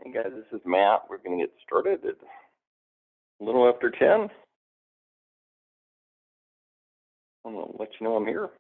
Hey guys, this is Matt. We're going to get started at a little after 10. I'm going to let you know I'm here.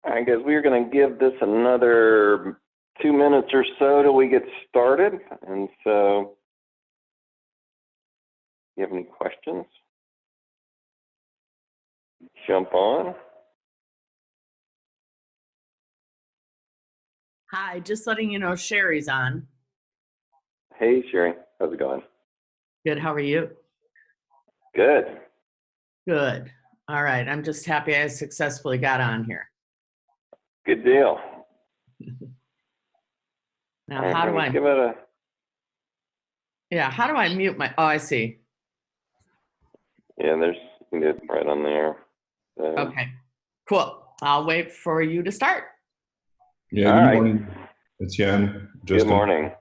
I guess we're going to give this another 2 minutes or so till we get started. And so, if you have any questions, jump on. Hi, just letting you know Sherry's on. Hey, Sherry. How's it going? Good, how are you? Good. Good. All right, I'm just happy I successfully got on here. Good deal. Now, I'm how do gonna I, give it a, yeah, how do I mute my, oh, I see. yeah, there's, you can do it right on there. So, Okay, cool. I'll wait for you to start. Yeah, All good right. morning. It's Jan. Good Justin. morning.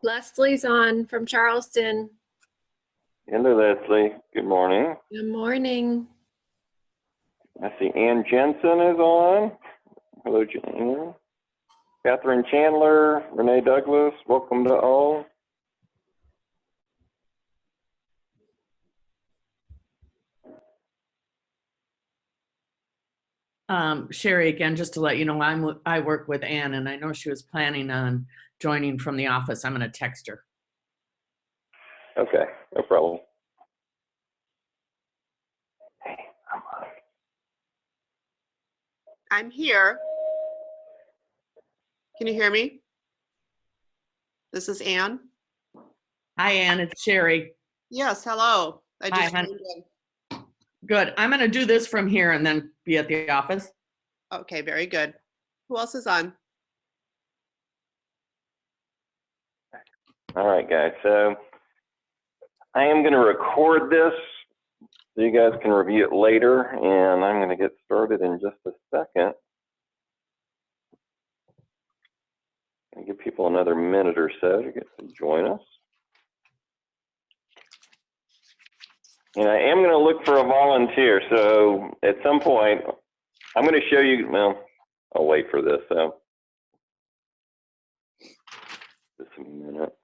Leslie's on from Charleston. Hello, Leslie. Good morning. Good morning. I see Ann Jensen is on. Hello, Jan. Catherine Chandler, Renee Douglas, welcome to all. Sherry, again, just to let you know, I work with Ann, and I know she was planning on joining from the office. I'm gonna text her. Okay, no problem. Hey, I'm on. I'm here. Can you hear me? This is Ann. Hi, Ann, it's Sherry. Yes, hello. I Hi, just hon. joined in. Good. I'm gonna do this from here and then be at the office. Okay, very good. Who else is on? All right, guys, so I am going to record this so you guys can review it later, and I'm going to get started in just a second. And give people another minute or so to get to join us. And I am going to look for a volunteer, so at some point, I'm going to show you, well, I'll wait for this, so just a minute.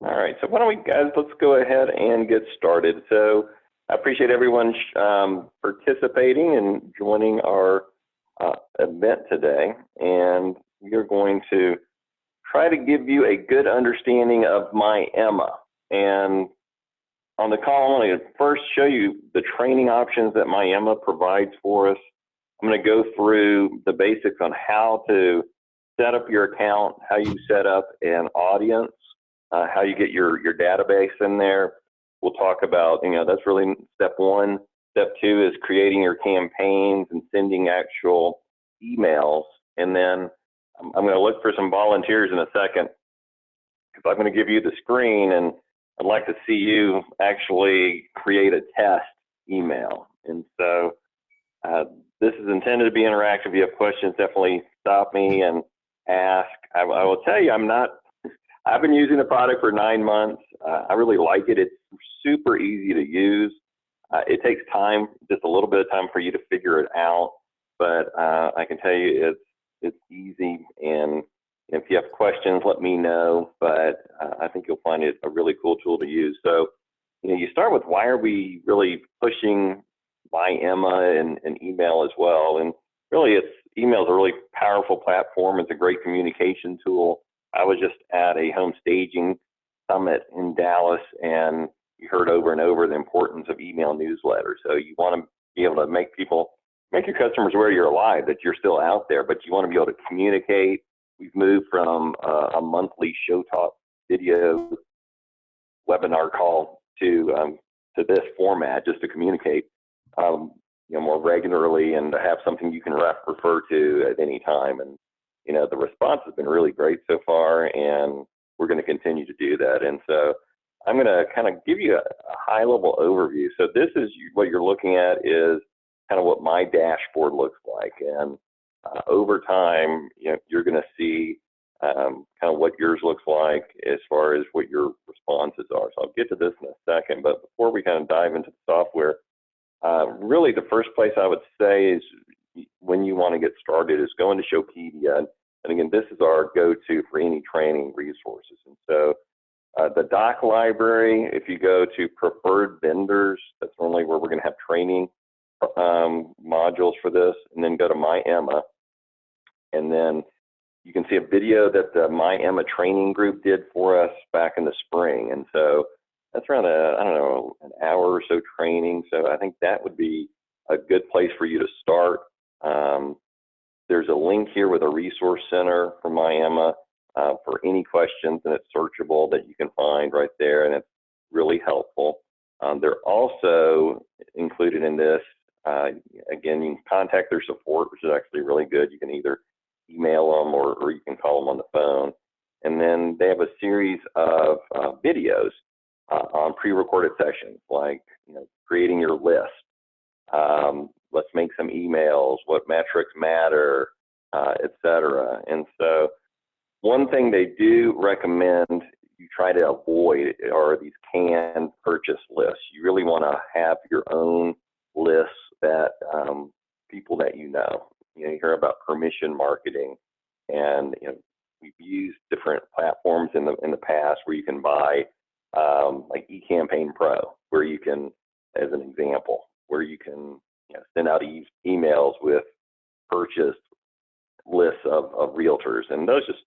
All right, so why don't we, guys, let's go ahead and get started. So I appreciate everyone participating and joining our event today. And we are going to try to give you a good understanding of MyEmma. And on the call, I'm going to first show you the training options that MyEmma provides for us. I'm going to go through the basics on how to set up your account, how you set up an audience, how you get your database in there. We'll talk about, that's really step one. Step two is creating your campaigns and sending actual emails. And then I'm going to look for some volunteers in a second, because I'm going to give you the screen and I'd like to see you actually create a test email. And so this is intended to be interactive. If you have questions, definitely stop me and ask. I will tell you, I've been using the product for 9 months. I really like it. It's super easy to use. It takes time, just a little bit of time for you to figure it out. But I can tell you it's easy. And if you have questions, let me know. But I think you'll find it a really cool tool to use. So, you start with, why are we really pushing MyEmma and email as well? And really, email is a really powerful platform. It's a great communication tool. I was just at a home staging summit in Dallas, and you heard over and over the importance of email newsletters. So you want to be able to make your customers aware you're alive, that you're still out there, but you want to be able to communicate. We've moved from a monthly show talk video webinar call to this format, just to communicate more regularly and to have something you can refer to at any time. And the response has been really great so far, and we're going to continue to do that. And so I'm going to kind of give you a high-level overview. So this is what you're looking at, is kind of what my dashboard looks like. And over time, you're going to see kind of what yours looks like as far as what your responses are. So I'll get to this in a second. But before we kind of dive into the software, really the first place I would say is when you want to get started is going to Showpedia. And again, this is our go-to for any training resources. And so the doc library, if you go to preferred vendors, that's normally where we're going to have training modules for this, and then go to MyEMMA. And then you can see a video that the MyEMMA training group did for us back in the spring. And so that's around I don't know, an hour or so training. So I think that would be a good place for you to start. There's a link here with a resource center for MyEMMA for any questions, and it's searchable that you can find right there, and it's really helpful. They're also included in this, again, you can contact their support, which is actually really good. You can either email them or you can call them on the phone. And then they have a series of videos on pre-recorded sessions, like creating your list. Let's make some emails, what metrics matter, etc. And so one thing they do recommend you try to avoid are these canned purchase lists. You really want to have your own lists that people that you know. You hear about permission marketing, and we've used different platforms in the past where you can buy like eCampaign Pro, where you can, as an example, where you can send out emails with purchased lists of realtors, and those just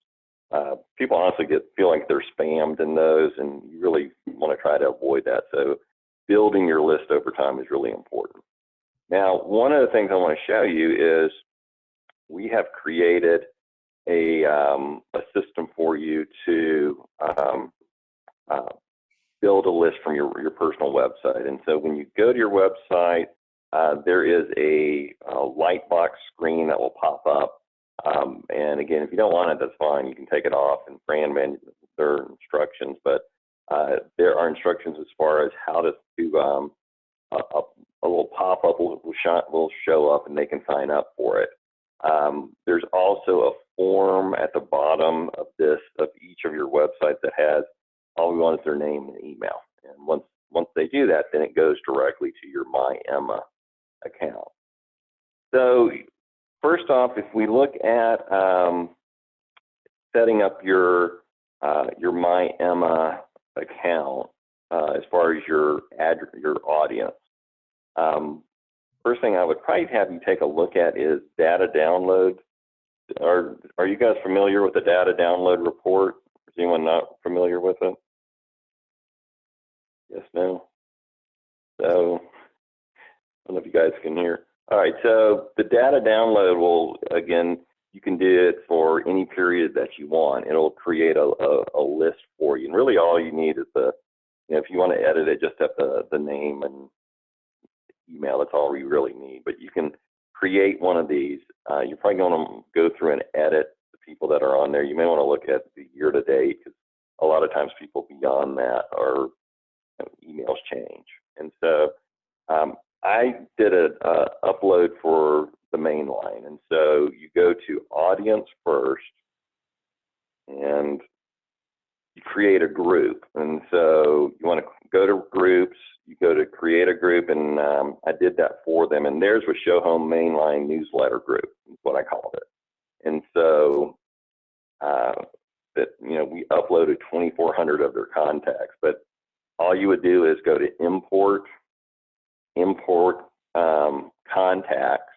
people honestly feel like they're spammed in those, and you really want to try to avoid that. So building your list over time is really important. Now, one of the things I want to show you is we have created a system for you to build a list from your personal website. And so when you go to your website, there is a light box screen that will pop up. And again, if you don't want it, that's fine. You can take it off, and Fran man, there are instructions, but there are instructions as far as how to do a little pop-up will show up, and they can sign up for it. There's also a form at the bottom of each of your websites that has all we want is their name and email. And once they do that, then it goes directly to your MyEMMA account. So first off, if we look at setting up your MyEMMA account as far as your audience, first thing I would probably have you take a look at is data download. Are you guys familiar with the data download report? Is anyone not familiar with it? Yes, no? So I don't know if you guys can hear. All right, so the data download will, again, you can do it for any period that you want. It'll create a list for you. And really all you need is if you want to edit it, just have the name and email. That's all you really need. But you can create one of these. You're probably going to go through and edit the people that are on there. You may want to look at the year to date, because a lot of times people beyond that are emails change. And so I did an upload for the main line. And so you go to audience first, and you create a group. And so you want to go to groups, you go to create a group, and I did that for them. And theirs was Show Home Mainline Newsletter Group, is what I called it. And so we uploaded 2,400 of their contacts. But all you would do is go to import contacts,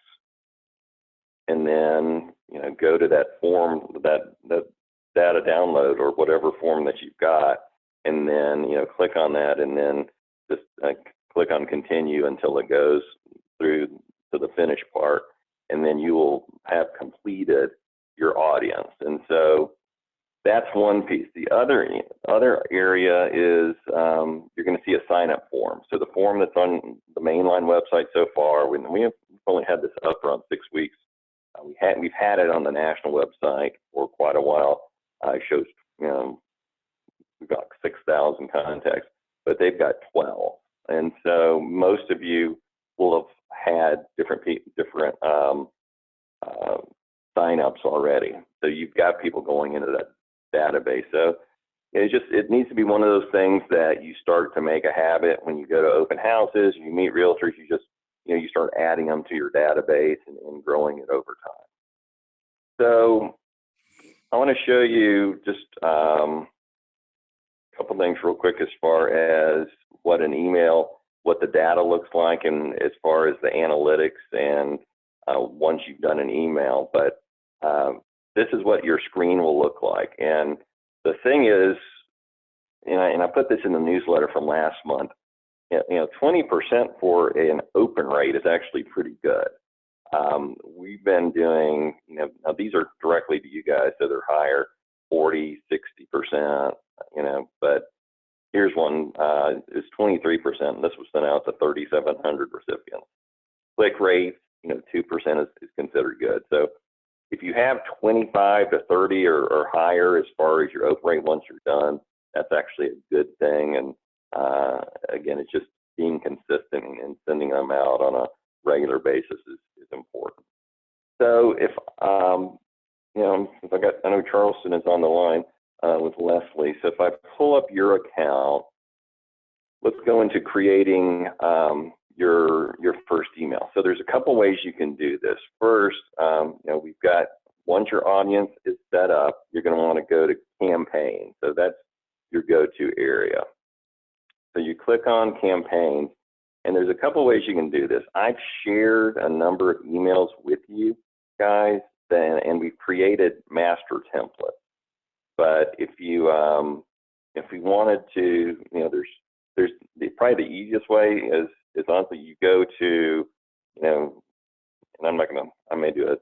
and then go to that form, that data download or whatever form that you've got, and then click on that, and then just click on continue until it goes through to the finish part, and then you will have completed your audience. And so that's one piece. The other area is you're going to see a sign-up form. So the form that's on the mainline website so far, we've only had this up around 6 weeks. We've had it on the national website for quite a while. It shows we've got 6,000 contacts, but they've got 12. And so most of you will have had different sign-ups already. So you've got people going into that database. So it needs to be one of those things that you start to make a habit. When you go to open houses, you meet realtors, you just you start adding them to your database and growing it over time. So I want to show you just a couple things real quick as far as what an email, what the data looks like, and as far as the analytics and once you've done an email. But this is what your screen will look like. And the thing is, and I put this in the newsletter from last month, 20% for an open rate is actually pretty good. We've been doing, now these are directly to you guys, so they're higher, 40, 60%, but here's one, is 23%. This was sent out to 3,700 recipients. Click rate, 2% is considered good. So if you have 25 to 30 or higher as far as your open rate once you're done, that's actually a good thing. And again, it's just being consistent and sending them out on a regular basis is important. So if I know Charleston is on the line with Leslie. So if I pull up your account, let's go into creating your first email. So there's a couple ways you can do this. First, we've got, once your audience is set up, you're going to want to go to campaign. So that's your go-to area. So you click on campaigns, and there's a couple ways you can do this. I've shared a number of emails with you guys, and we've created master templates. But if we wanted to, there's probably the easiest way is honestly you go to, and I may do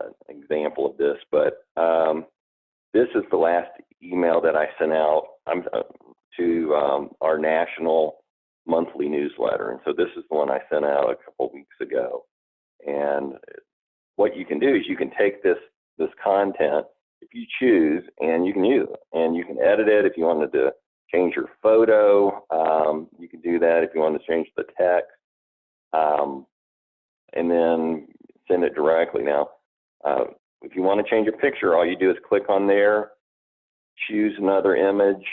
an example of this, but this is the last email that I sent out to our national monthly newsletter. And so this is the one I sent out a couple weeks ago. And what you can do is you can take this content, if you choose, and you can use it. And you can edit it if you wanted to change your photo. You can do that if you want to change the text. And then send it directly. Now, if you want to change a picture, all you do is click on there, choose another image.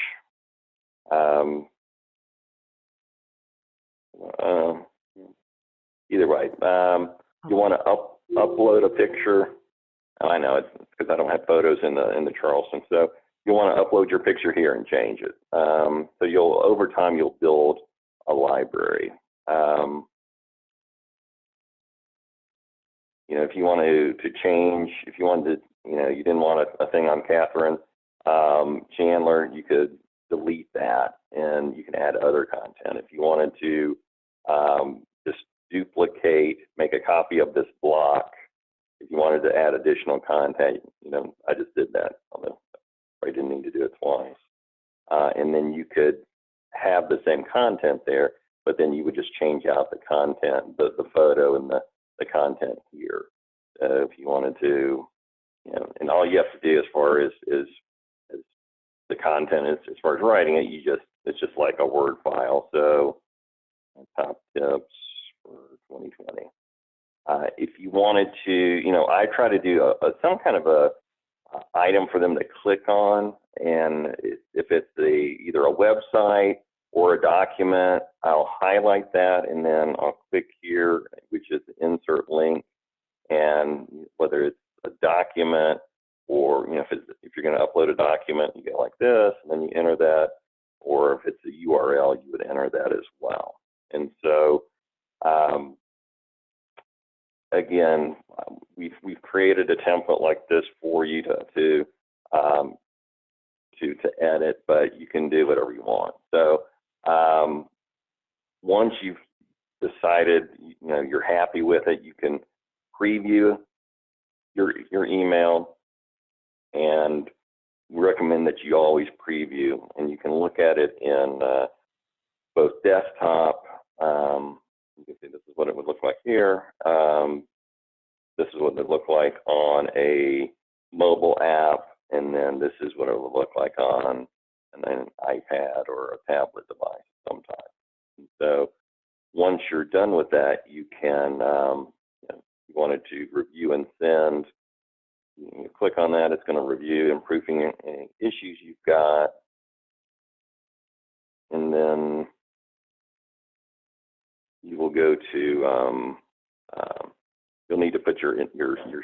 Either way, you want to upload a picture. I know it's because I don't have photos in the Charleston, so you want to upload your picture here and change it. So over time you'll build a library. If you want to change, if you wanted to, you didn't want a thing on Catherine Chandler, you could delete that and you can add other content. If you wanted to just duplicate, make a copy of this block, if you wanted to add additional content, I just did that. I didn't need to do it twice. And then you could have the same content there, but then you would just change out the content, the photo and the content here. If you wanted to, and all you have to do as far as the content is, as far as writing it, it's just like a Word file. So top tips for 2020. If you wanted to, I try to do some kind of a item for them to click on, and if it's either a website or a document, I'll highlight that and then I'll click here, which is insert link, and whether it's a document or if you're going to upload a document, you go like this, and then you enter that, or if it's a URL, you would enter that as well. And so again, we've created a template like this for you to edit, but you can do whatever you want. So once you've decided you're happy with it, you can preview your email, and we recommend that you always preview, and you can look at it in both desktop. You can see this is what it would look like here. This is what it would look like on a mobile app, and then this is what it would look like on an iPad or a tablet device sometimes. And so once you're done with that, you can, if you wanted to review and send, you click on that. It's going to review, improving any issues you've got. And then you will go to, you'll need to put your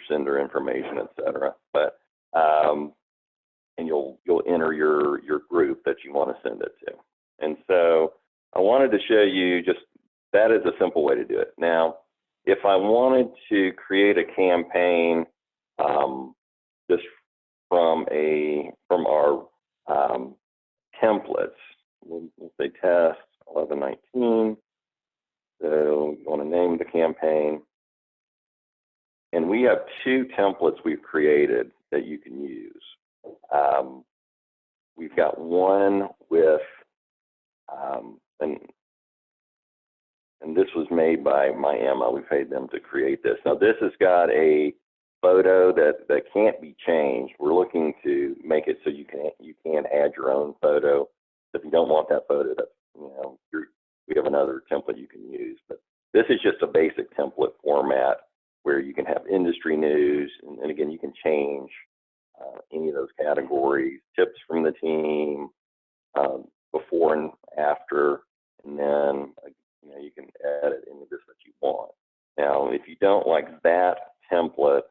sender information, et cetera. But, and you'll enter your group that you want to send it to. And so I wanted to show you just, that is a simple way to do it. Now, if I wanted to create a campaign just from our templates, we'll say test 1119. So you want to name the campaign. And we have 2 templates we've created that you can use. We've got one with, and this was made by Emma. We paid them to create this. Now this has got a photo that can't be changed. We're looking to make it so you can add your own photo. If you don't want that photo, that's, we have another template you can use. But this is just a basic template format where you can have industry news, and again, you can change any of those categories, tips from the team, before and after, and then you can edit any of this that you want. Now, if you don't like that template,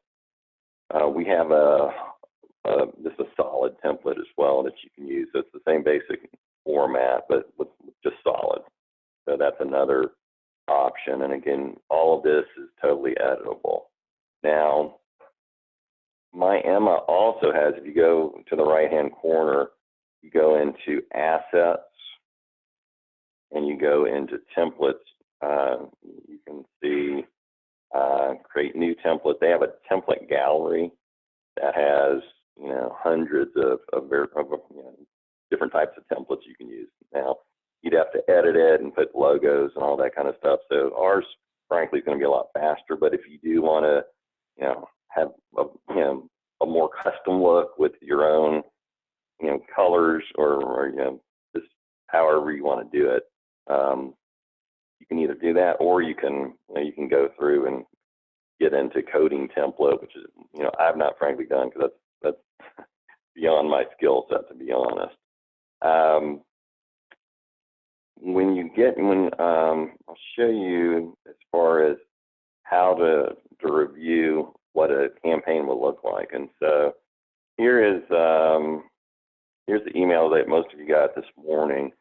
we have just a solid template as well that you can use. So it's the same basic format, but with just solid. So that's another option. And again, all of this is totally editable. Now, My Emma also has, if you go to the right-hand corner, you go into Assets, and you go into Templates. You can see Create New Template. They have a template gallery that has, hundreds of different types of templates you can use. Now, you'd have to edit it and put logos and all that kind of stuff. So ours, frankly, is going to be a lot faster. But if you do want to, have a more custom look with your own, colors or just however you want to do it, you can either do that, or you can go through and get into coding template, which is I've not frankly done, because that's beyond my skill set, to be honest. I'll show you as far as how to review what a campaign will look like. And so here's the email that most of you got this morning.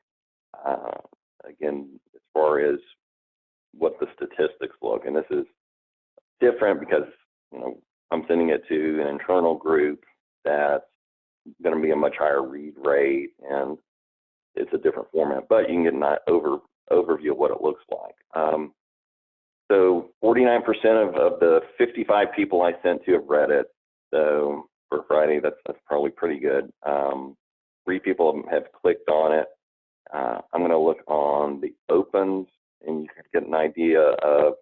Again, as far as what the statistics look, and this is different because I'm sending it to an internal group that's going to be a much higher read rate, and it's a different format, but you can get an overview of what it looks like. So 49% of the 55 people I sent to have read it. So for Friday, that's probably pretty good. 3 people have clicked on it. I'm going to look on the opens, and you can get an idea of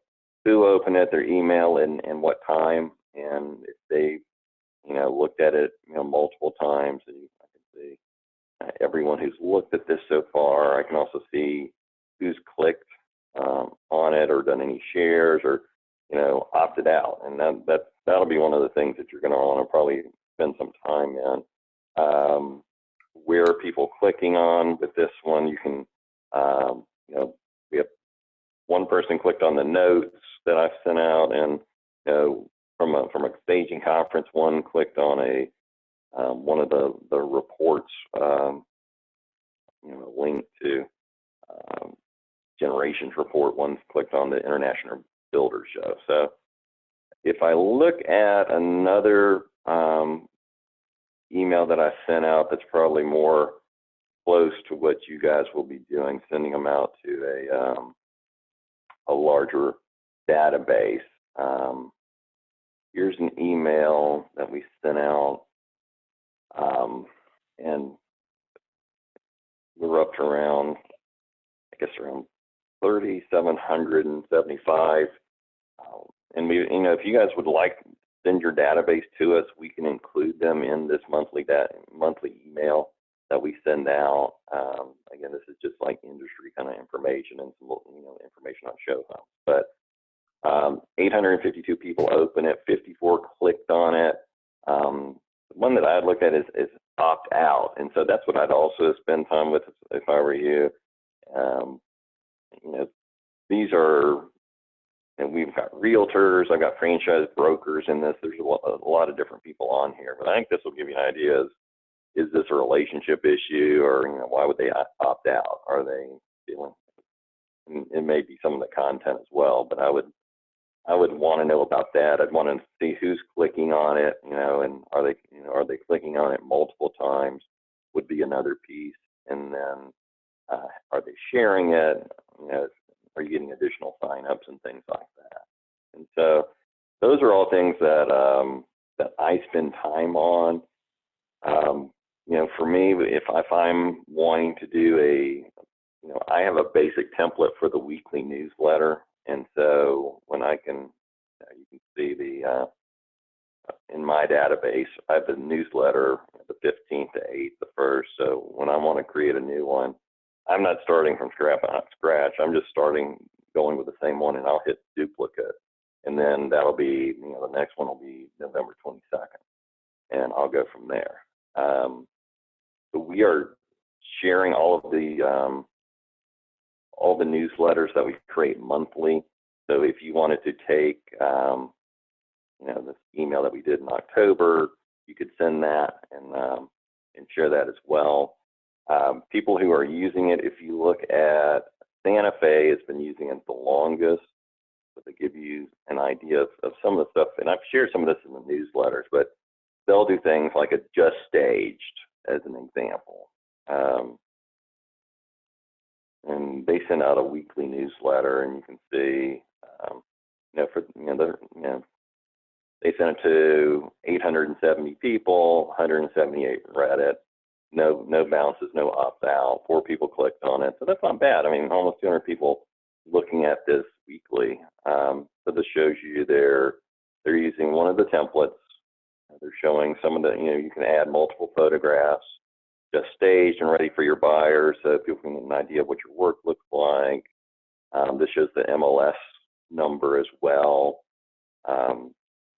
who opened it, their email, and what time, and if they looked at it multiple times. And I can see everyone who's looked at this so far. I can also see who's clicked on it or done any shares or opted out, and that'll be one of the things that you're going to want to probably spend some time in. Where are people clicking on with this one? You can we have one person clicked on the notes that I've sent out, and from a staging conference, one clicked on one of the reports, link to Generations report. One's clicked on the International Builder Show. So if I look at another email that I sent out that's probably more close to what you guys will be doing, sending them out to a larger database. Here's an email that we sent out, and we're up to around 3,775. And we, if you guys would like to send your database to us, we can include them in this monthly email that we send out. Again, this is just like industry kind of information and some information on show homes. But 852 people open it, 54 clicked on it. The one that I'd look at is opt out, and so that's what I'd also spend time with if I were you. these are, and we've got realtors, I've got franchise brokers in this. There's a lot of different people on here, but I think this will give you an idea. Is this a relationship issue, or why would they opt out? Are they feeling? And it may be some of the content as well, but I would want to know about that. I'd want to see who's clicking on it, and are they clicking on it multiple times? Would be another piece, and then are they sharing it? Are you getting additional signups and things like that? And so those are all things that I spend time on. For me, if I'm wanting to do I have a basic template for the weekly newsletter, and so when you can see in my database, I have the newsletter the 15th to 8th, the 1st. So when I want to create a new one, I'm not starting from scratch. I'm just going with the same one, and I'll hit duplicate, and then that'll be the next one will be November 22nd, and I'll go from there. So we are sharing all the newsletters that we create monthly. So if you wanted to take, this email that we did in October, you could send that and share that as well. People who are using it, if you look at Santa Fe, has been using it the longest, but to give you an idea of some of the stuff, and I've shared some of this in the newsletters, but they'll do things like a just staged as an example. And they send out a weekly newsletter, and you can see, they sent it to 870 people, 178 read it, no bounces, no opt out. 4 people clicked on it, so that's not bad. I mean, almost 200 people looking at this weekly. So this shows you they're using one of the templates. They're showing some of the, you can add multiple photographs, just staged and ready for your buyers, so people can get an idea of what your work looks like. This shows the MLS number as well.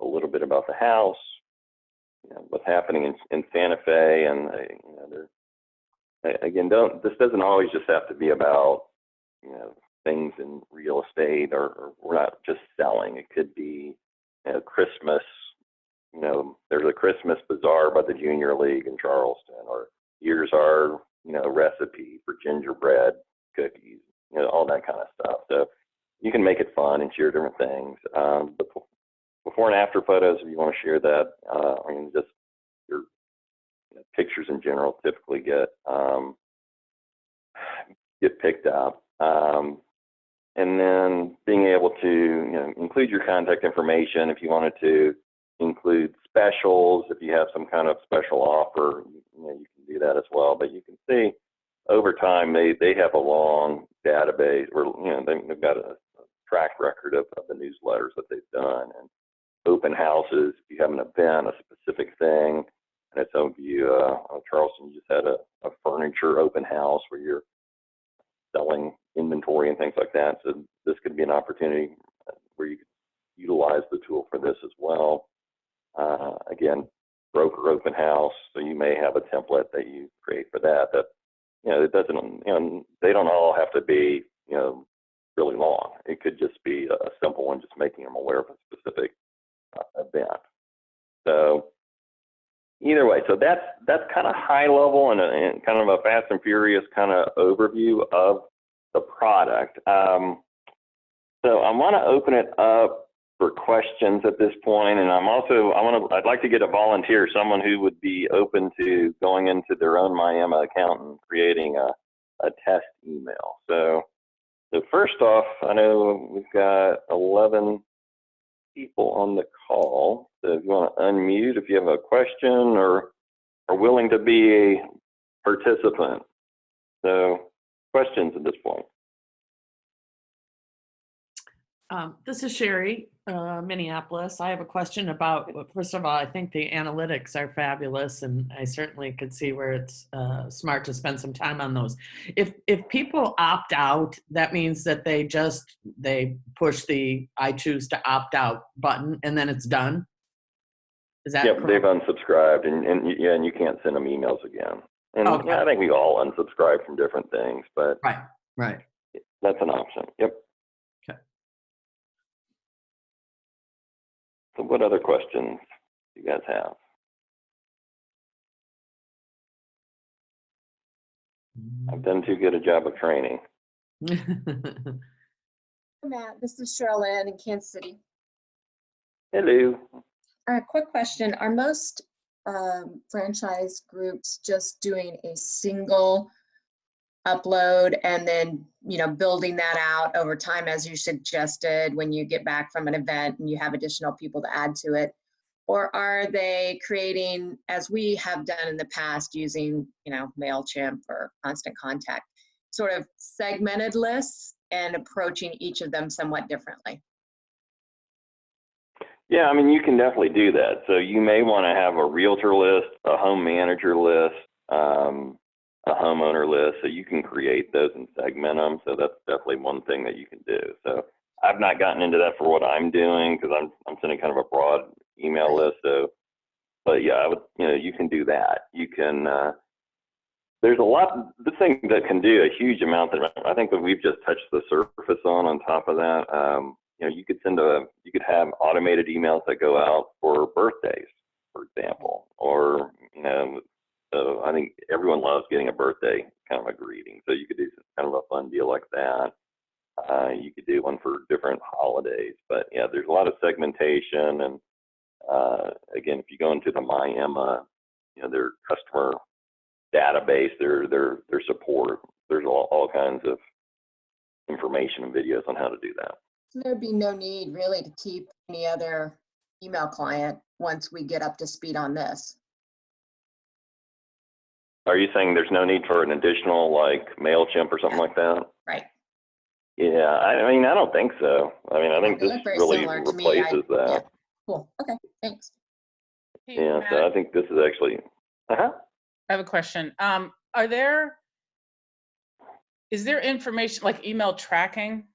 A little bit about the house, what's happening in Santa Fe, and this doesn't always just have to be about things in real estate, or we're not just selling. It could be Christmas. There's a Christmas bazaar by the Junior League in Charleston, or here's our recipe for gingerbread cookies, all that kind of stuff. So you can make it fun and share different things. Before and after photos, if you want to share that, just your pictures in general typically get picked up. And then being able to include your contact information. If you wanted to include specials, if you have some kind of special offer, you can do that as well. But you can see over time they have a long database, or they've got a track record of the newsletters that they've done, and open houses. If you have an event, a specific thing, and it's some of you, Charleston just had a furniture open house where you're selling inventory and things like that. So this could be an opportunity where you could utilize the tool for this as well. Again, broker open house. So you may have a template that you create for that. It doesn't. They don't all have to be really long. It could just be a simple one, just making them aware of a specific event. So either way, so that's kind of high level and kind of a fast and furious kind of overview of the product. So I want to open it up for questions at this point, and I'd like to get a volunteer, someone who would be open to going into their own MyEmma account and creating a test email. So first off, I know we've got 11 people on the call. So if you want to unmute, if you have a question or are willing to be a participant. So questions at this point. This is Sherry, Minneapolis. I have a question about, first of all, I think the analytics are fabulous, and I certainly could see where it's smart to spend some time on those. If people opt out, that means that they push the I choose to opt out button and then it's done. Is that Yep, correct? they've unsubscribed, and you can't send them emails again. And Okay. I think we all unsubscribe from different things, but Right. that's an option. Yep. So what other questions do you guys have? I've done too good a job of training. Matt, this is Cheryl Ann in Kansas City. Hello. Quick question. Are most franchise groups just doing a single upload and then, building that out over time as you suggested when you get back from an event and you have additional people to add to it? Or are they creating, as we have done in the past, using, MailChimp or Constant Contact, sort of segmented lists and approaching each of them somewhat differently? Yeah, I mean, you can definitely do that. So you may want to have a realtor list, a home manager list, a homeowner list, so you can create those and segment them. So that's definitely one thing that you can do. So I've not gotten into that for what I'm doing because I'm sending kind of a broad email list. So, but yeah, I would, you can do that. You can. There's a lot. This thing that can do a huge amount that I think that we've just touched the surface on. On top of that, you could have automated emails that go out for birthdays, for example, or so I think everyone loves getting a birthday kind of a greeting. So you could do kind of a fun deal like that. You could do one for different holidays, but yeah, there's a lot of segmentation. And again, if you go into the MyEmma, their customer database, their support, there's all kinds of information and videos on how to do that. So there'd be no need really to keep any other email client once we get up to speed on this. Are you saying there's no need for an additional like MailChimp or something like that? Right. Yeah, I mean, I don't think so. I mean, I think They this look very really similar to me. replaces that. Yeah. Cool. Okay. Thanks. Hey, Yeah, Matt, so I think this is actually, I have a question. Is there information like email tracking?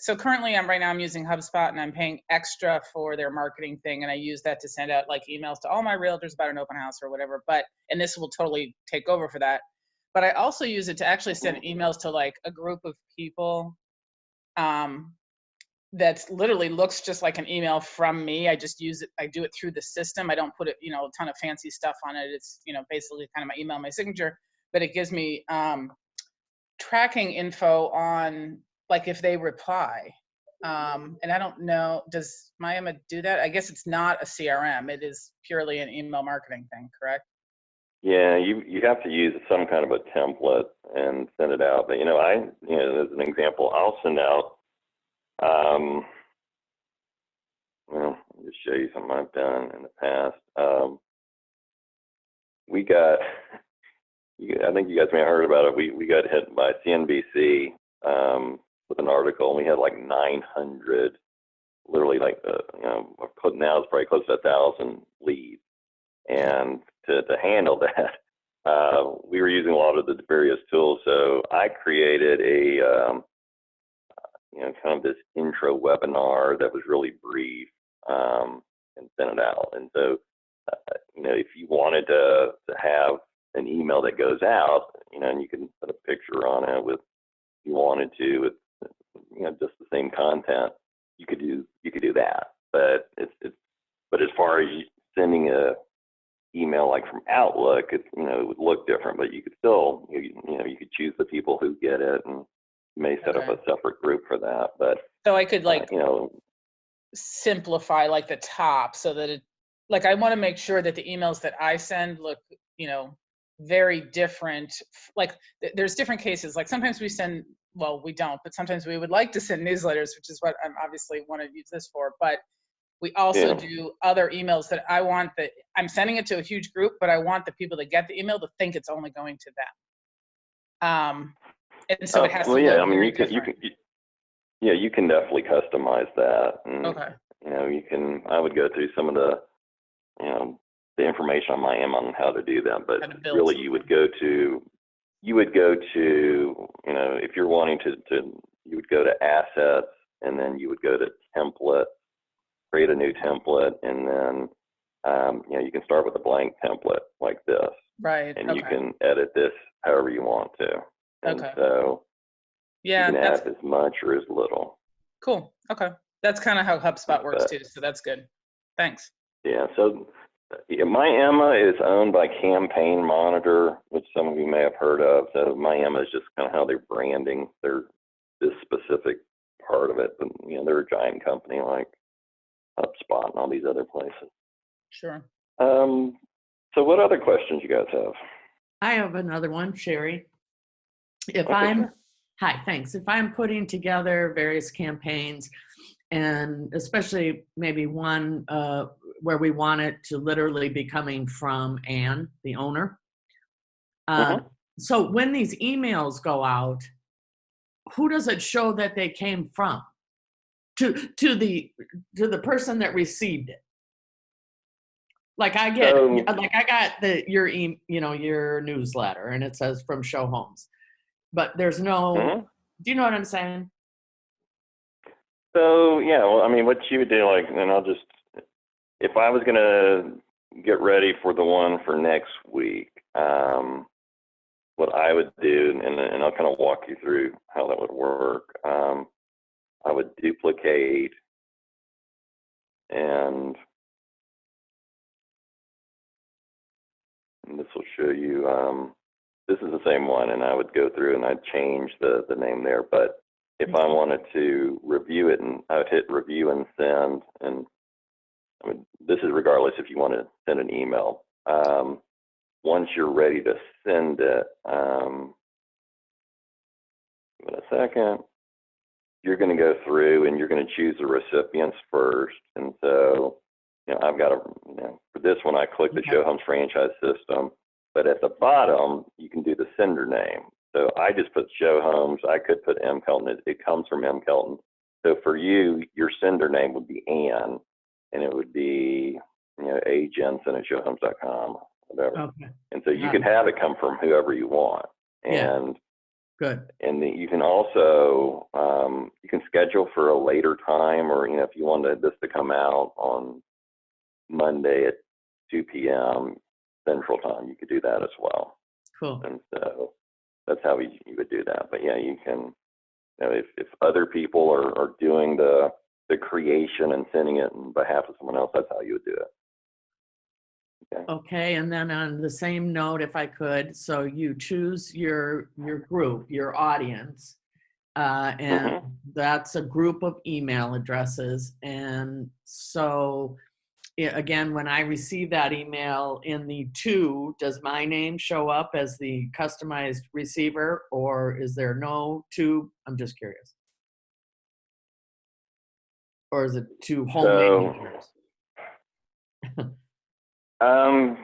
So currently right now I'm using HubSpot and I'm paying extra for their marketing thing. And I use that to send out like emails to all my realtors about an open house or whatever, and this will totally take over for that. But I also use it to actually send emails to like a group of people that's literally looks just like an email from me. I just use it. I do it through the system. I don't put it, a ton of fancy stuff on it. It's, basically kind of my email, my signature, but it gives me tracking info on like if they reply. And I don't know, does MyEmma do that? I guess it's not a CRM. It is purely an email marketing thing, correct? yeah, you have to use some kind of a template and send it out. But as an example, I'll send out. Well, I'll just show you something I've done in the past. We got. I think you guys may have heard about it. We got hit by CNBC with an article, and we had like 900, literally like now it's probably close to 1,000 leads. And to handle that, we were using a lot of the various tools. So I created a kind of this intro webinar that was really brief and sent it out. And so if you wanted to have an email that goes out, and you can put a picture on it with, if you wanted to, with just the same content, you could do that. But but as far as sending a email like from Outlook, it would look different. But you could still you could choose the people who get it, and you may set up a separate group for that. But So I could simplify like the top so that it, like I want to make sure that the emails that I send look, very different. Like there's different cases. Like sometimes we send, well, we don't, but sometimes we would like to send newsletters, which is what I'm obviously want to use this for. But we also do other emails that I want that I'm sending it to a huge group, but I want the people that get the email to think it's only going to them. And so it has to look very different. You can definitely customize that. And, Okay. I would go through some of the, the information on MyEmma on how to do that, but really you would go to, if you're wanting to, you would go to assets, and then you would go to template, create a new template, and then, you can start with a blank template like this. Right. And you can edit this however you want to. And so you can add as much or as little. Cool. Okay. That's kind of how HubSpot works too. So that's good. Thanks. Yeah, so My Emma is owned by Campaign Monitor, which some of you may have heard of. So My Emma is just kind of how they're branding this specific part of it. But, they're a giant company like HubSpot and all these other places. Sure. So what other questions you guys have? I have another one, Sherry. If Okay, sure. Hi, thanks. If I'm putting together various campaigns, and especially maybe one where we want it to literally be coming from Anne, the owner. So when these emails go out, who does it show that they came from? To the person that received it. Like I got your newsletter and it says from Show Homes, but there's no. Do you know what I'm saying? So yeah, well, I mean, what you would do, if I was gonna get ready for the one for next week, what I would do, and I'll kind of walk you through how that would work. I would duplicate and this will show you. This is the same one, and I would go through and I'd change the name there. But if I wanted to review it, and I would hit review and send, and this is regardless if you want to send an email. Once you're ready to send it, give it a second, you're going to go through and you're going to choose the recipients first. And so, I've got for this one, I click the Show Homes franchise system, but at the bottom, you can do the sender name. So I just put Show Homes. I could put M. Kelton. It comes from M. Kelton. So for you, your sender name would be Ann, and it would be, ajensen@showhomes.com, whatever. Okay. And so you can have it come from whoever you want. And good. And you can also, you can schedule for a later time, or, if you wanted this to come out on Monday at 2 p.m. Central Time, you could do that as well. Cool. And so that's how you would do that. But yeah, you can, if other people are doing the creation and sending it on behalf of someone else, that's how you would do it. Okay, and then on the same note, if I could, so you choose your group, your audience, and that's a group of email addresses. And so, again, when I receive that email in the to, does my name show up as the customized receiver, or is there no to? I'm just curious. Or is it to home managers? I'm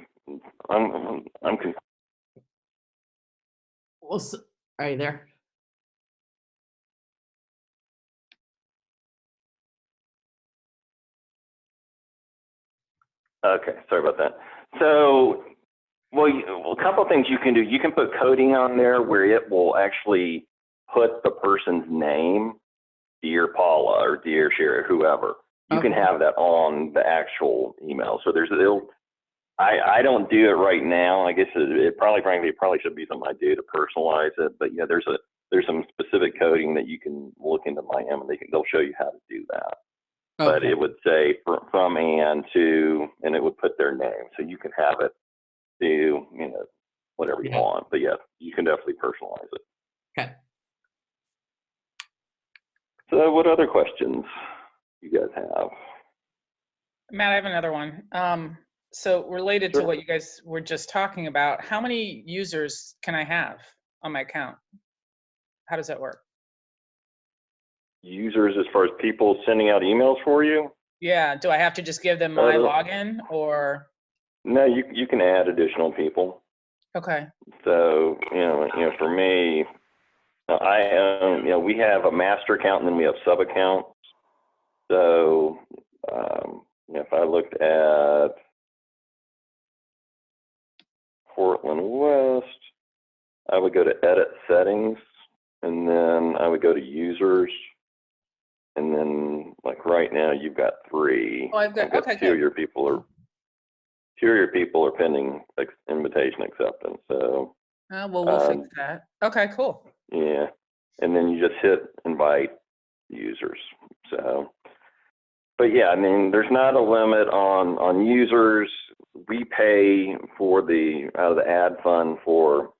confused. Well, are you there? Okay, sorry about that. So, a couple of things you can do. You can put coding on there where it will actually put the person's name, Dear Paula or Dear Sherry, whoever. You can have that on the actual email. So I don't do it right now. I guess it probably should be something I do to personalize it. But yeah, there's some specific coding that you can look into My Emma, and they'll show you how to do that. Okay. But it would say from Ann to, and it would put their name. So you can have it do, whatever you want. But yeah, you can definitely personalize it. Okay. So what other questions you guys have? Matt, I have another one. So related to what you guys were just talking about, how many users can I have on my account? How does that work? Users as far as people sending out emails for you? Yeah, do I have to just give them my login or? No, you can add additional people. Okay. So, for me, I own, we have a master account and then we have sub accounts. So, if I looked at Portland West, I would go to edit settings, and then I would go to users, and then like right now you've got 3. Oh, I've got okay, two of your people are pending invitation acceptance. So we'll fix that. Okay, cool. Yeah, and then you just hit invite users. So but yeah, I mean, there's not a limit on users. We pay for out of the ad fund for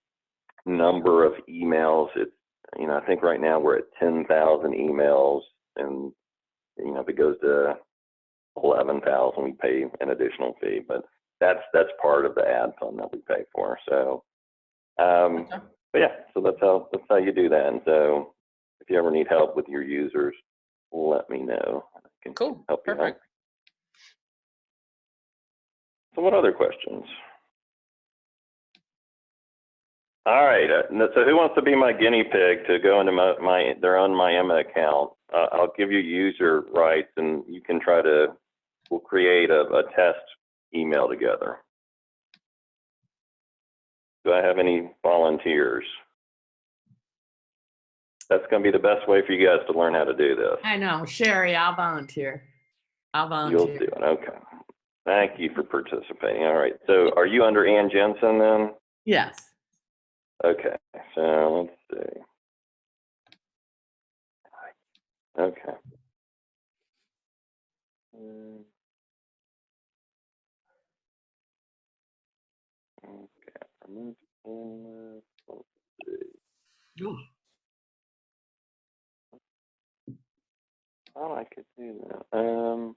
number of emails. It's, I think right now we're at 10,000 emails, and, if it goes to 11,000, we pay an additional fee, but that's part of the ad fund that we pay for. So, but yeah, so that's how you do that. And so if you ever need help with your users, let me know. I can Cool. help you out. Perfect. So what other questions? All right. So who wants to be my guinea pig to go into their own MyEmma account? I'll give you user rights, and you can we'll create a test email together. Do I have any volunteers? That's going to be the best way for you guys to learn how to do this. I know, Sherry, I'll volunteer. I'll volunteer. You'll do it. Okay. Thank you for participating. All right. So are you under Ann Jensen then? Yes. Okay. So let's see. Okay. Okay. Let's see. Oh, I could do that.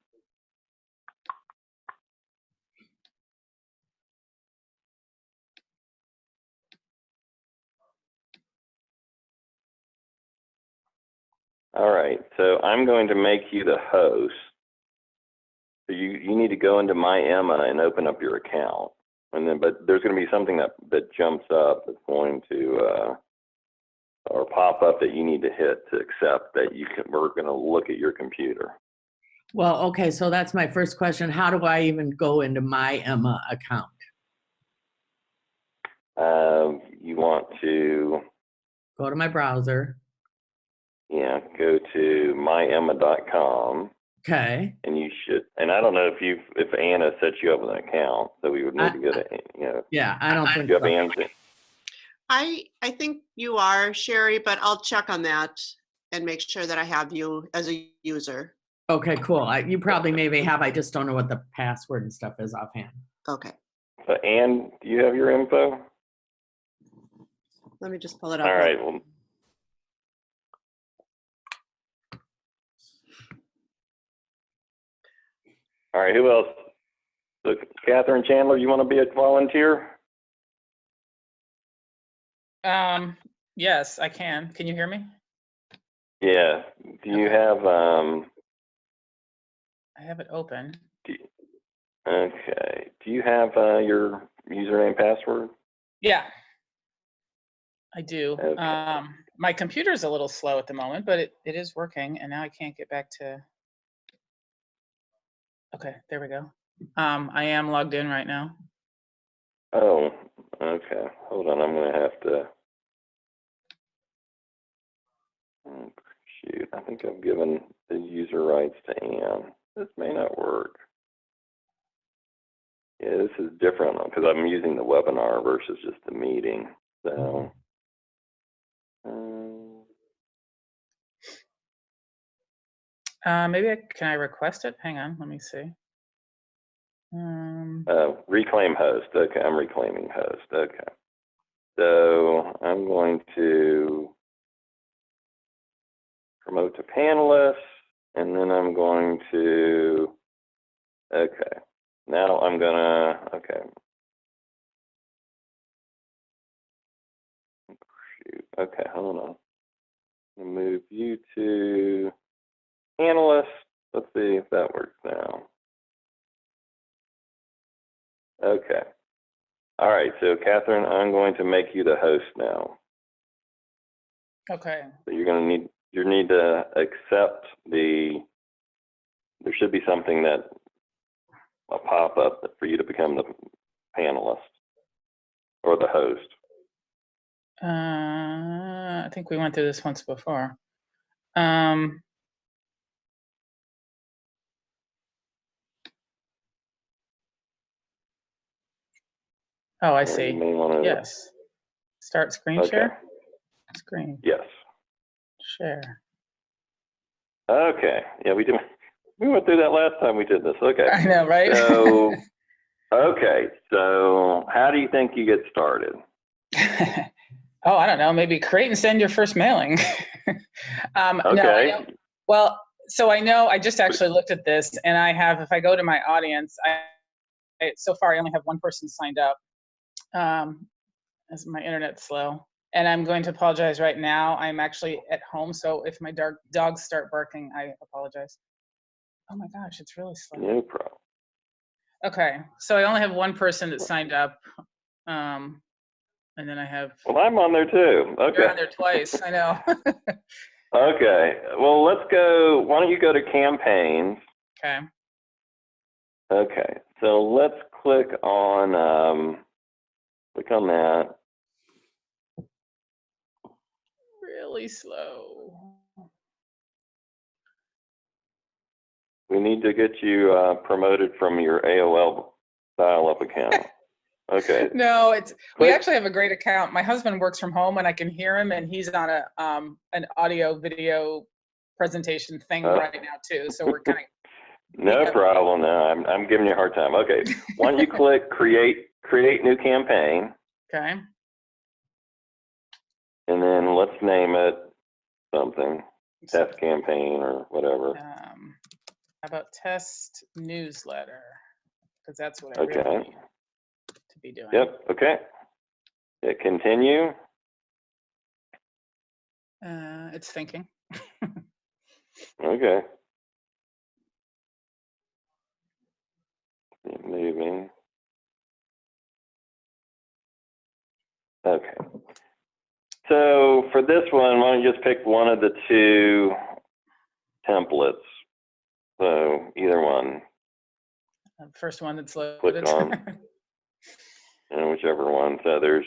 All right, so I'm going to make you the host. So you need to go into MyEmma and open up your account, and then but there's going to be something that jumps up that's going to or pop up that you need to hit to accept that we're going to look at your computer. Well, okay, so that's my first question. How do I even go into MyEmma account? You want to Go to my browser. go to myemma.com. Okay. And you should, and I don't know if Anna set you up with an account, so we would need to go to, Yeah, I don't think you have so. Anna's. I think you are, Sherry, but I'll check on that and make sure that I have you as a user. Okay, cool. You probably maybe have, I just don't know what the password and stuff is offhand. Okay, So Ann, do you have your info? let me just pull it up. All right. Well, all right. Who else? So Catherine Chandler, you want to be a volunteer? Yes, I can. Can you hear me? Yeah. Do you Okay. have I have it open. Okay. Do you have your username password? Yeah, I do. Okay. My computer's a little slow at the moment, but it is working, and now I can't get back to. Okay, there we go. I am logged in right now. Oh, okay. Hold on. I'm going to have to. Oh, shoot. I think I've given the user rights to Ann. This may not work. Yeah, this is different because I'm using the webinar versus just the meeting. So. Maybe can I request it? Hang on, let me see. Reclaim host. Okay, I'm reclaiming host. Okay. So I'm going to promote to panelists, and then I'm going to, okay. Now I'm gonna, okay. Shoot. Okay, hold on. I'm gonna move you to panelists. Let's see if that works now. Okay. All right, so Catherine, I'm going to make you the host now. Okay. So you need to accept there should be something a pop-up for you to become the panelist or the host. I think we went through this once before. Oh, I see. Yes. Start screen share? Screen. Yes. Share. Okay. Yeah, we do. We went through that last time we did this. Okay. I know, right? So, okay. So how do you think you get started? Oh, I don't know. Maybe create and send your first mailing. No, I Okay. know. Well, so I know I just actually looked at this, and I have, if I go to my audience, so far I only have one person signed up. As my internet's slow, and I'm going to apologize right now. I'm actually at home, so if my dogs start barking, I apologize. Oh my gosh, it's really slow. No problem. Okay, so I only have one person that signed up, and then I have. Well, I'm on there too. You're Okay. on there twice. I know. Okay. Well, let's go. Why don't you go to campaigns? Okay. Okay. So let's click on that. Really slow. We need to get you promoted from your AOL dial-up account. Okay. No, we Click. actually have a great account. My husband works from home, and I can hear him, and he's on an audio video presentation thing right now too. So we're kind of. No problem. No, I'm giving you a hard time. Okay. Why don't you click create new campaign, Okay. and then let's name it something, test campaign or whatever. How about test newsletter? Because that's what I Okay. really need to be doing. Yep. Okay. Hit continue. It's thinking. Okay. Keep moving. Okay. So for this one, why don't you just pick one of the two templates? So either one, First one that's loaded. click on, whichever one. So there's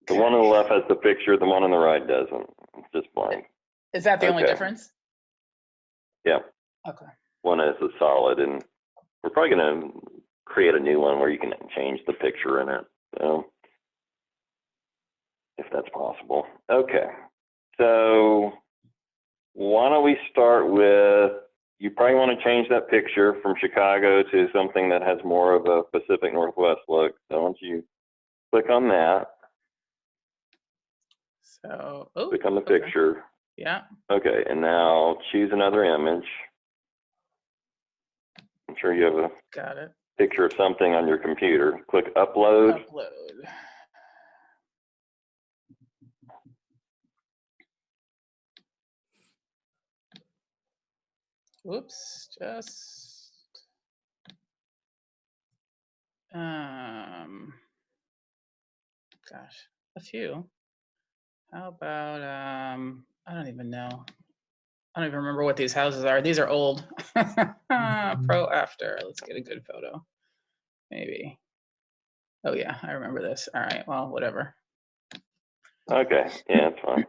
the one on the left has the picture, the one on the right doesn't. It's just blank. Is that the only Okay. difference? Yeah. Okay. One is a solid, and we're probably going to create a new one where you can change the picture in it. So if that's possible. Okay. So why don't we start with, you probably want to change that picture from Chicago to something that has more of a Pacific Northwest look. So once you click on that, So, click on the okay. picture. Yeah. Okay, and now choose another image. I'm sure you have a Got it. picture of something on your computer. Click upload. Upload. Whoops, just gosh, a few. How about I don't even know. I don't even remember what these houses are. These are old. Pro after. Let's get a good photo. Maybe. Oh yeah, I remember this. All right, well, whatever. Okay, yeah, that's fine.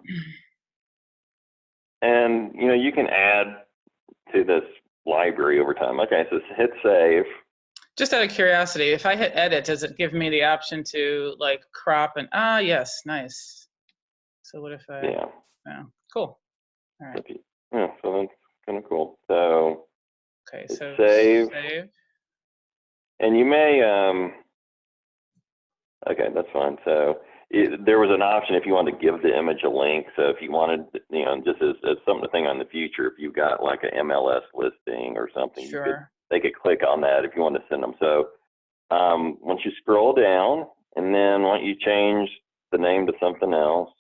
And you can add to this library over time. Okay, so hit save. Just out of curiosity, if I hit edit, does it give me the option to like crop and yes, nice. So what if I? Yeah. Cool. All right. Yeah, so that's kind of cool. So Okay, so save. save. And you may, okay, that's fine. So there was an option if you wanted to give the image a link. So if you wanted, just as something to think on the future, if you've got like an MLS listing or something, Sure. they could click on that if you want to send them. So once you scroll down, and then why don't you change the name to something else?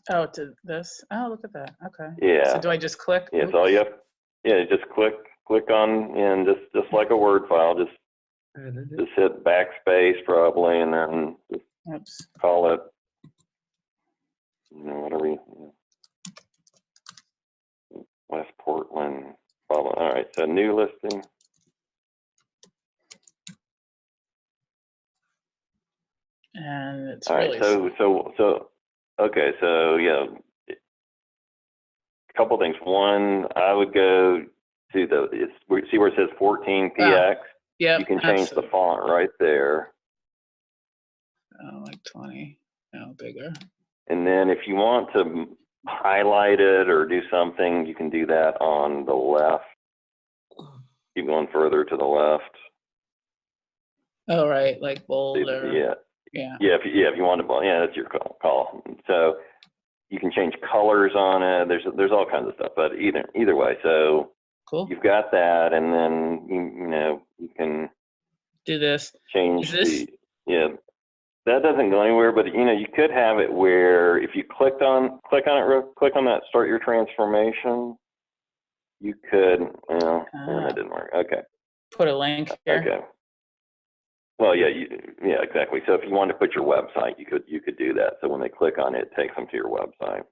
Oh, to this. Oh, look at that. Okay. Yeah. So do I just click? Yeah, so all you have, just click on, and just like a Word file, just hit backspace probably, and then just Oops. call it, whatever West Portland, blah, blah. All right, so new listing. And it's All right, really so okay, so yeah, a couple things. One, I would go to see where it says 14px. Yep. You can change the font right there. Oh, like 20. No, bigger. And then if you want to highlight it or do something, you can do that on the left. Keep going further to the left. Oh, right, like bold or, Yeah, yeah. yeah, if you want to, yeah, that's your call. So you can change colors on it. There's all kinds of stuff, but either way. So Cool. you've got that, and then you can Do this. change Is this- yeah. That doesn't go anywhere, but you could have it where if you click on that start your transformation, you could, and that didn't work. Okay. Put a link here. Okay. Well, yeah, yeah, exactly. So if you wanted to put your website, you could do that. So when they click on it, it takes them to your website.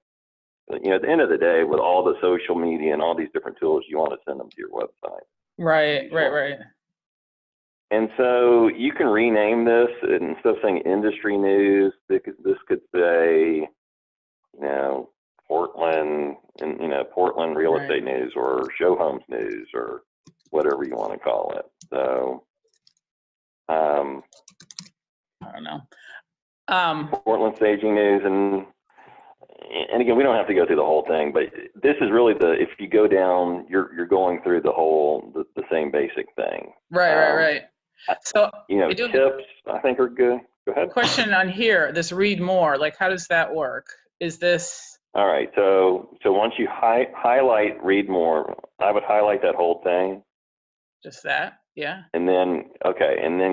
But, at the end of the day, with all the social media and all these different tools, you want to send them to your website. Right. And so you can rename this, instead of saying industry news, this could say, Portland, and Portland real estate news, or show homes news, or whatever you want to call it. So, I don't know. Portland staging news, and again, we don't have to go through the whole thing, but this is really if you go down, you're going through the same basic thing. Right. So I do have tips I think are good. Go ahead. a question on here, this read more, like how does that work? Is this? All right, so once you highlight read more, I would highlight that whole thing. Just that, yeah. And then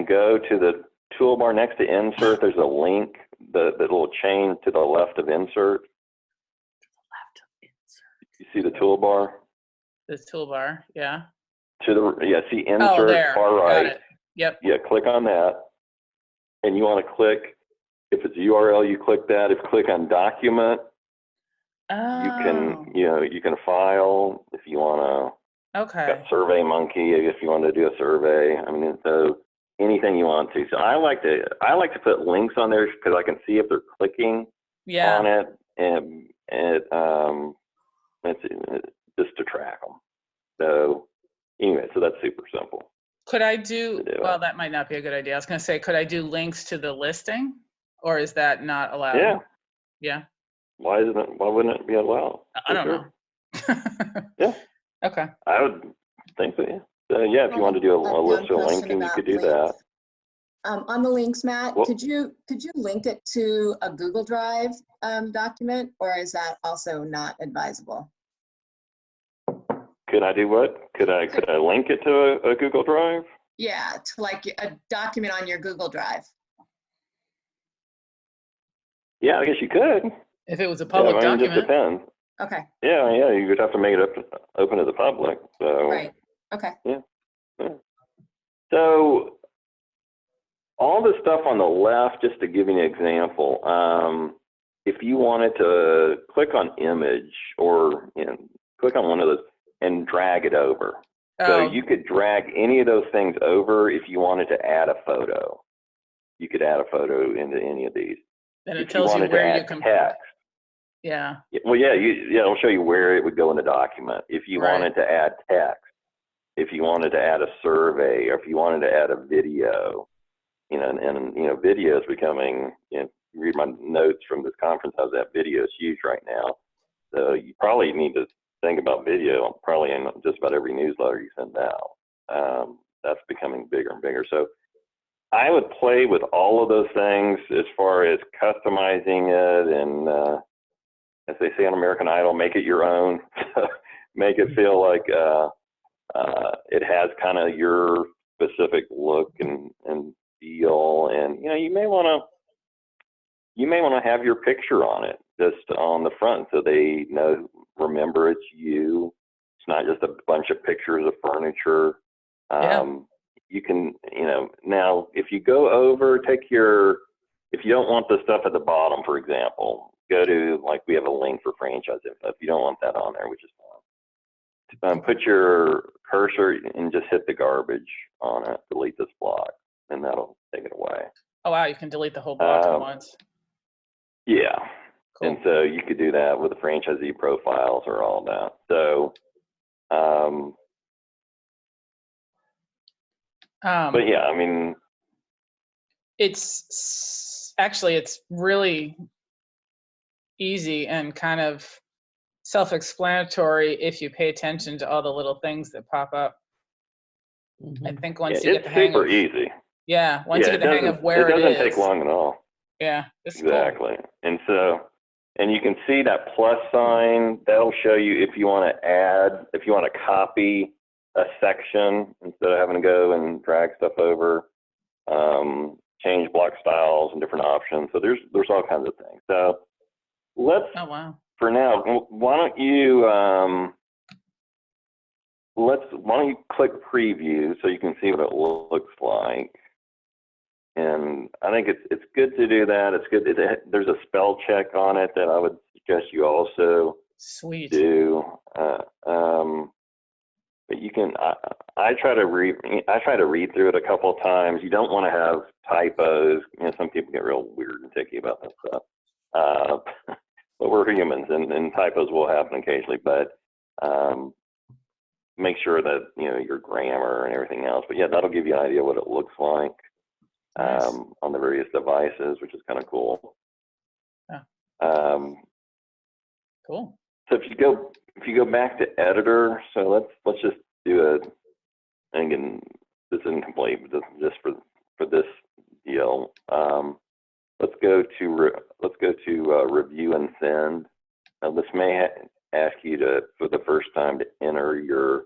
go to the toolbar next to insert. There's a link, the little chain to the left of insert. You see the toolbar? This toolbar, yeah. See insert, there, far right. got it. Yep. Yeah, click on that. And you want to click, if it's URL, you click that. If you click on document, you can file if you want to. Okay. Got Survey Monkey if you want to do a survey. I mean, so anything you want to. So I like to put links on there because I can see if they're clicking on it, and it's just to track them. So anyway, so that's super simple. Could I do, well, that might not be a good idea. I was going to say, could I do links to the listing, or is that not allowed? Yeah. Yeah. Why wouldn't it be allowed? I don't know. Yeah. Okay. I would think so, yeah. If you want to do a list of linking, you could do that. On the links, Matt, Well, could you link it to a Google Drive document, or is that also not advisable? Could I do what? Could I link it to a Google Drive? Yeah, to like a document on your Google Drive. Yeah, I guess you could. If it was a public It document. just depends. Okay. Yeah, you would have to make it open to the public. So. Right. Okay. Yeah. So all the stuff on the left, just to give you an example, if you wanted to click on image or click on one of those and drag it over. So you could drag any of those things over if you wanted to add a photo. You could add a photo into any of these. Then it tells you where you can. Text. Yeah. Well, it'll show you where it would go in the document. If you wanted to add text, if you wanted to add a survey, or if you wanted to add a video, and video is becoming, you read my notes from this conference, how's that video is huge right now. So you probably need to think about video probably in just about every newsletter you send out. That's becoming bigger and bigger. So I would play with all of those things as far as customizing it, and as they say on American Idol, make it your own. Make it feel like it has kind of your specific look and feel, and you may want to have your picture on it, just on the front, so they remember it's you. It's not just a bunch of pictures of furniture. You can, now if you go over, if you don't want the stuff at the bottom, for example, go to, like, we have a link for franchise info. If you don't want that on there, which is fine, put your cursor and just hit the garbage on it, delete this block, and that'll take it away. Oh, wow, you can delete the whole block at once. Yeah. Cool. And so you could do that with the franchisee profiles or all that. So, but yeah, I mean, it's really easy and kind of self-explanatory if you pay attention to all the little things that pop up. I Mhm. think Yeah, once you get it's the hang super of, easy. yeah, once you Yeah, get the hang of where it it doesn't take is, long at all. yeah, it's cool. Exactly. And so, and you can see that plus sign, that'll show you if you want to add, if you want to copy a section instead of having to go and drag stuff over, change block styles and different options. So there's all kinds of things. So let's, Oh, wow. for now, why don't you, why don't you click preview so you can see what it looks like. And I think it's good to do that. It's good. There's a spell check on it that I would suggest you also Sweet. do. But you can. I try to read through it a couple of times. You don't want to have typos. You know, some people get real weird and ticky about that stuff. But we're humans, and typos will happen occasionally. But make sure that your grammar and everything else. But yeah, that'll give you an idea what it looks like. Nice. On the various devices, which is kind of cool. Yeah. Cool. So if you go back to editor, so let's just do and again, this isn't complete, but this is just for this deal. Let's go to review and send. Now this may ask you to, for the first time, to enter your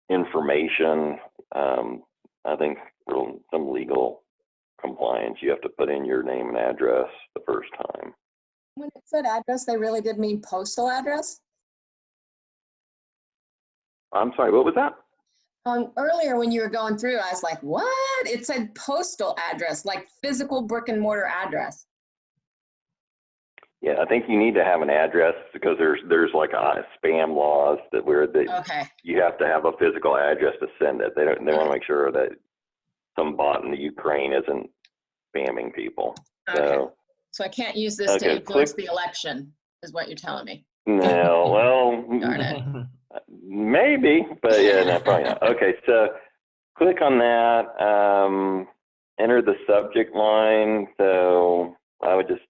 information. I think for some legal compliance, you have to put in your name and address the first time. When it said address, they really did mean postal address? I'm sorry, what was that? Earlier when you were going through, I was like, what? It said postal address, like physical brick and mortar address. Yeah, I think you need to have an address because there's like spam laws Okay. you have to have a physical address to send it. They want to make sure that some bot in the Ukraine isn't spamming people. Okay. So I can't use this to influence the election, is what you're telling me. No, well, Darn it. maybe, but yeah, no, probably not. Okay, so click on that. Enter the subject line. So I would just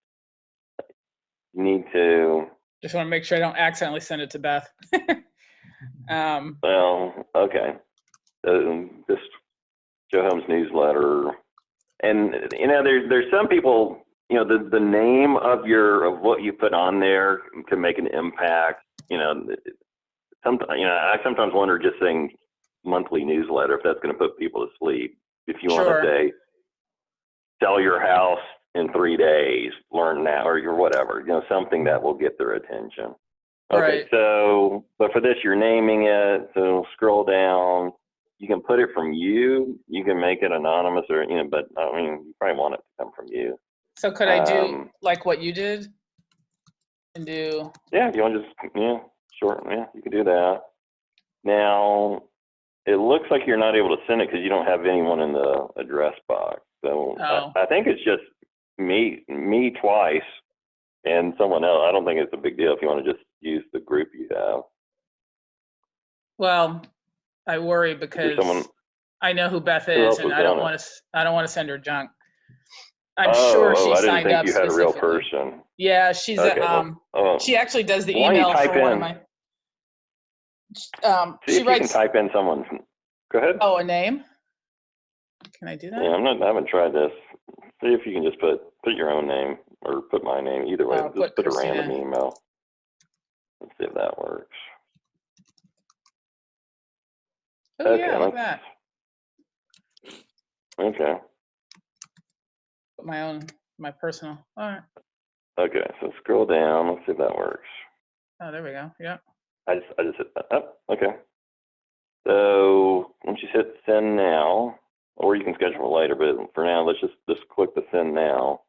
need to. Just want to make sure I don't accidentally send it to Beth. Well, okay. Just Joe Holmes newsletter, and there's some people. The name of what you put on there can make an impact. I sometimes wonder just saying monthly newsletter if that's going to put people to sleep. If you want to say, sell your house in 3 days, learn now, or your whatever, something that will get their attention. Okay, Right. So, but for this, you're naming it. So scroll down. You can put it from you. You can make it anonymous, or but I mean, you probably want it to come from you. So could I do like what you did and do? Yeah, if you want to just short. Yeah, you can do that. Now, it looks like you're not able to send it because you don't have anyone in the address box. So I think it's just me twice and someone else. I don't think it's a big deal if you want to just use the group you have. Well, I worry because I know who Beth is, and I don't want to send her junk. I'm sure she signed up. I didn't think you had a real person. Yeah, she's she actually does the email for one of my. See if you can type in someone's. Go ahead. Oh, a name. Can I do that? Yeah, I haven't tried this. See if you can just put your own name or put my name. Either way, just put a random email. Let's see if that works. Oh yeah, like that. Okay. Put my personal. All right. Okay, so scroll down. Let's see if that works. Oh, there we go. Yeah. I just hit that. Oh, okay. So once you hit send now, or you can schedule it later, but for now, let's just click the send now.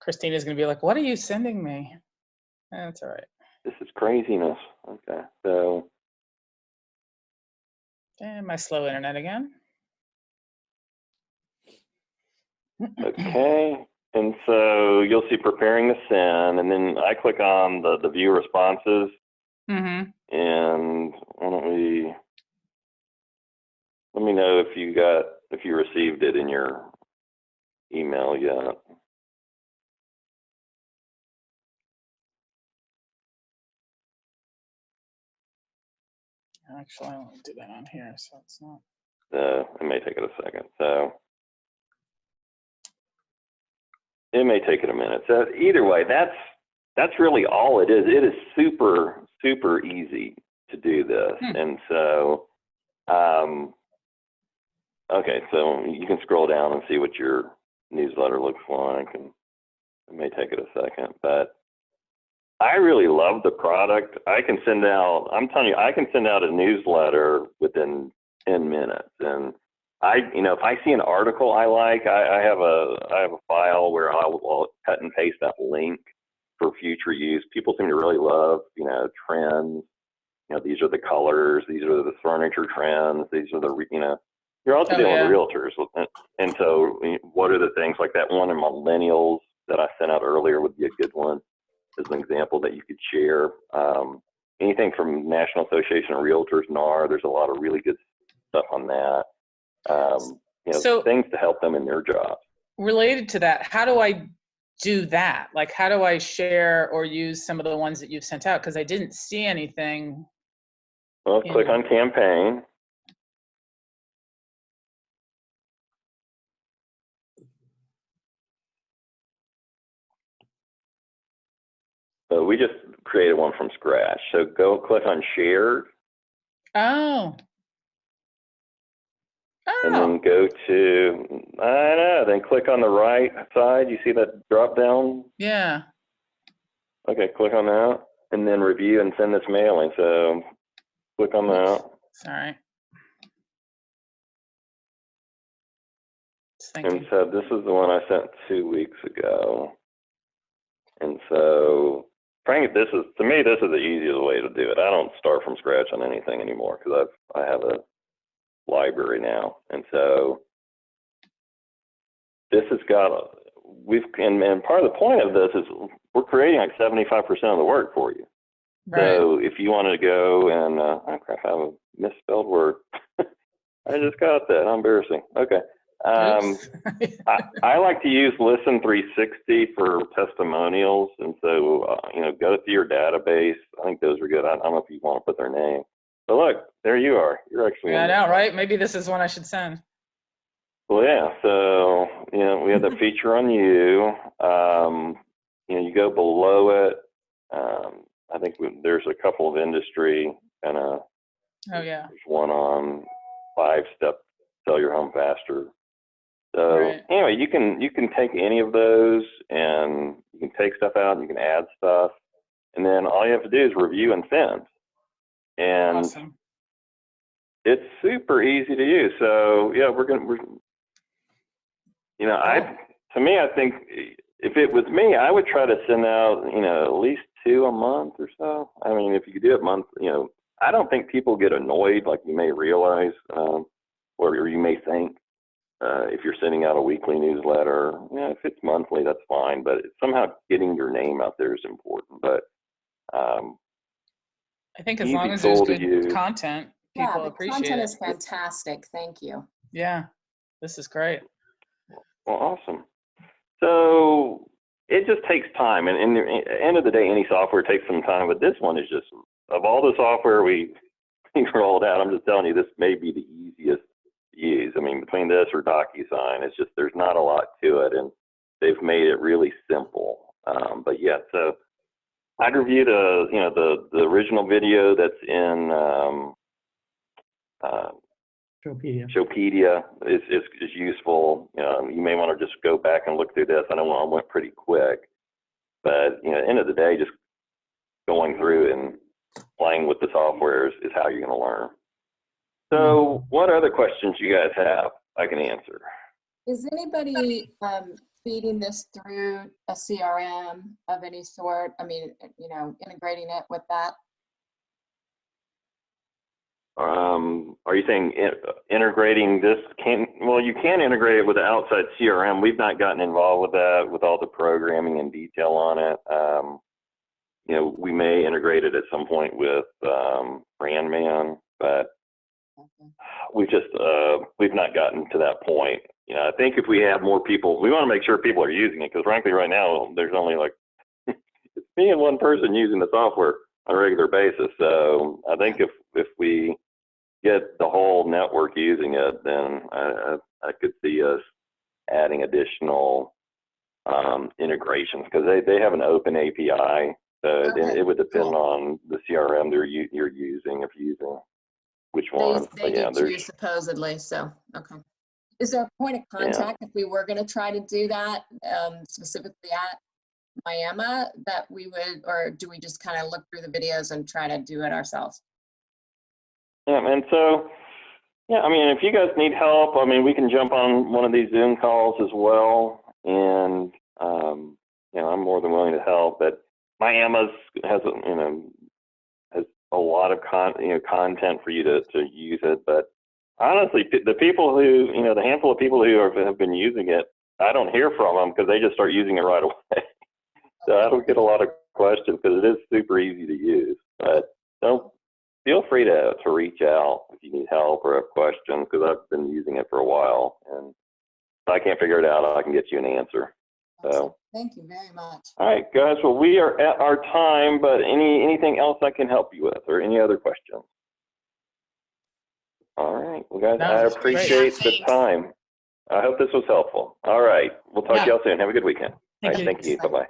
Christina's gonna be like, "What are you sending me?" That's all right. This is craziness. Okay, so. And my slow internet again. Okay, and so you'll see preparing to send, and then I click on the view responses. Mm-hmm. And why don't let me know if you received it in your email yet. Actually, I won't do that on here, so it's not. It may take it a second. So it may take it a minute. So either way, that's really all it is. It is super, super easy to do this. And so, okay, so you can scroll down and see what your newsletter looks like, and it may take it a second, but I really love the product. I can send out, I'm telling you, I can send out a newsletter within 10 minutes. And if I see an article I like, I have a file where I'll cut and paste that link for future use. People seem to really love, trends. These are the colors, these are the furniture trends, these are the, you're also dealing with realtors. And so what are the things like that one in millennials that I sent out earlier would be a good one as an example that you could share. Anything from National Association of Realtors, NAR, there's a lot of really good stuff on that. So things to help them in their jobs. Related to that, how do I do that? Like, how do I share or use some of the ones that you've sent out? Because I didn't see anything. Well, click on campaign. So we just created one from scratch. So go click on shared. Oh. And then go to, then click on the right side. You see that drop down? Yeah. Okay, click on that. And then review and send this mailing. So click on that. Sorry. And so this is the one I sent 2 weeks ago. And so, frankly, to me, this is the easiest way to do it. I don't start from scratch on anything anymore because I have a library now. And so this has got, and part of the point of this is we're creating like 75% of the work for you. Right. So if you wanted to go and, oh crap, I have a misspelled word. I just got that. How embarrassing. Okay. I like to use Listen 360 for testimonials. And so, go through your database. I think those are good. I don't know if you want to put their name. But look, there you are. You're actually. Yeah, I know, right? Maybe this is one I should send. Well, yeah. So, we have the feature on you. You go below it. I think there's a couple of industry kind of. Oh, yeah. There's one on 5-step sell your home faster. So right. Anyway, you can take any of those and you can take stuff out and you can add stuff. And then all you have to do is review and send. And awesome. It's super easy to use. So yeah, to me, I think if it was me, I would try to send out, at least 2 a month or so. I mean, if you could do it month, I don't think people get annoyed like you may realize, or you may think, if you're sending out a weekly newsletter. If it's monthly, that's fine, but somehow getting your name out there is important. But I think as long as there's good content, people yeah, the appreciate content it. is fantastic. Thank you. Yeah, this is great. Well, awesome. So it just takes time, and at the end of the day, any software takes some time. But this one is just, of all the software we rolled out, I'm just telling you, this may be the easiest to use. I mean, between this or DocuSign, it's just there's not a lot to it, and they've made it really simple. But yeah, so I'd review the original video that's in Showpedia is useful. You may want to just go back and look through this. I know I went pretty quick, but at the end of the day, just going through and playing with the software is how you're going to learn. So what other questions you guys have I can answer? Is anybody feeding this through a CRM of any sort? I mean, integrating it with that? Are you saying integrating this? You can integrate it with the outside CRM. We've not gotten involved with that, with all the programming and detail on it. We may integrate it at some point with Brandman, but we've not gotten to that point. I think if we have more people, we want to make sure people are using it, because frankly, right now there's only like it's me and one person using the software on a regular basis. So I think if we get the whole network using it, then I could see us adding additional integrations, because they have an open API, so Okay, it would depend cool. on the CRM you're using, if you're using which They, one. they But yeah, do too, there's supposedly, so, okay. Is there a point of contact if we were gonna try to do that, specifically at Miami, that we would, or do we just kind of look through the videos and try to do it ourselves? yeah, and so yeah, I mean, if you guys need help, I mean, we can jump on one of these Zoom calls as well, and you know, I'm more than willing to help. But Miami has a lot of content for you to use it. But honestly, the people who, the handful of people who have been using it, I don't hear from them because they just start using it right away. So I don't get a lot of questions because it is super easy to use. But don't feel free to reach out if you need help or have questions, because I've been using it for a while, and if I can't figure it out, I can get you an answer. So. Thank you very much. All right, guys. Well, we are at our time, but anything else I can help you with, or any other questions? All right. Well, guys, No, I that's great. appreciate the Thanks. time. I hope this was helpful. All right. We'll talk to Yeah. y'all soon. Have a good weekend. All Thank right. you. Thank you. Bye-bye.